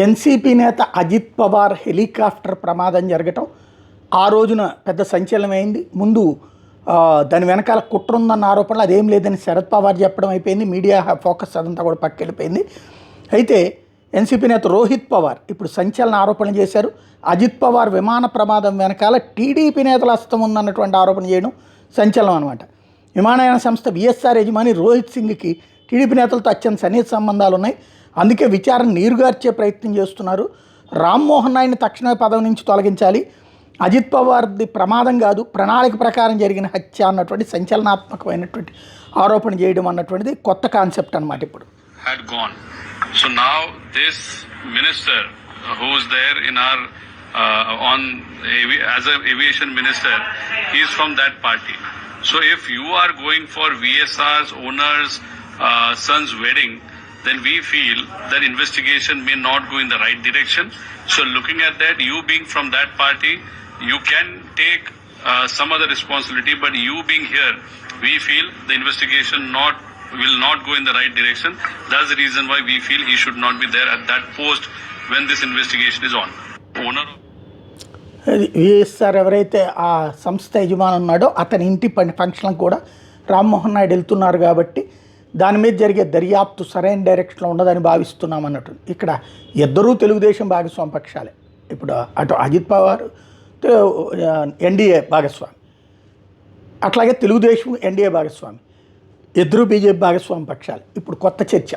NCP నేత Ajit Pawar helicopter ప్రమాదం జరగటం ఆ రోజున పెద్ద సంచలనమైంది. ముందు దాని వెనకాల కుట్ర ఉందన్న ఆరోపణలు అదేం లేదని శరద్ పవార్ చెప్పడం అయిపోయింది. మీడియా ఫోకస్ అదంతా కూడా పక్కెళ్ళిపోయింది. అయితే ఎన్సీపీ నేత రోహిత్ పవార్ ఇప్పుడు సంచలన ఆరోపణలు చేశారు. అజిత్ పవార్ విమాన ప్రమాదం వెనకాల టీడీపీ నేతల హస్తం ఉందన్నటువంటి ఆరోపణ చేయడం సంచలనం అనమాట. విమానయాన సంస్థ విఎస్ఆర్ యజమాని రోహిత్ సింగ్కి టీడీపీ నేతలతో అత్యంత సన్నిహిత సంబంధాలు ఉన్నాయి. అందుకే విచారణ నీరుగార్చే ప్రయత్నం చేస్తున్నారు. రామ్మోహన్ నాయుడిని తక్షణమే పదవి నుంచి తొలగించాలి. అజిత్ పవార్ది ప్రమాదం కాదు, ప్రణాళిక ప్రకారం జరిగిన హత్య అన్నటువంటి సంచలనాత్మకమైనటువంటి ఆరోపణ చేయడం అన్నటువంటిది కొత్త కాన్సెప్ట్ అన్నమాట. ఇప్పుడు So now this minister who is there in our as an aviation minister, he is from that party. So if you are going for VSR's owner's son's wedding, then we feel that investigation may not go in the right direction. So looking at that, you being from that party, you can take some other responsibility, but you being here, we feel the investigation will not go in the right direction. That's the reason why we feel he should not be there at that post when this investigation is on. Owner VSR ఎవరైతే ఆ సంస్థ యజమాని ఉన్నాడో అతని ఇంటి ఫంక్షన్లకు కూడా రామ్మోహన్ నాయుడు వెళ్తున్నారు కాబట్టి దాని మీద జరిగే దర్యాప్తు సరైన డైరెక్షన్లో ఉండదని భావిస్తున్నాం అన్నట్టు. ఇక్కడ ఇద్దరూ తెలుగుదేశం భాగస్వామి పక్షాలే. ఇప్పుడు అటు అజిత్ పవార్ ఎన్డీఏ భాగస్వామి, అట్లాగే తెలుగుదేశం ఎన్డీఏ భాగస్వామి, ఇద్దరు బీజేపీ భాగస్వామి పక్షాలు. ఇప్పుడు కొత్త చర్చ.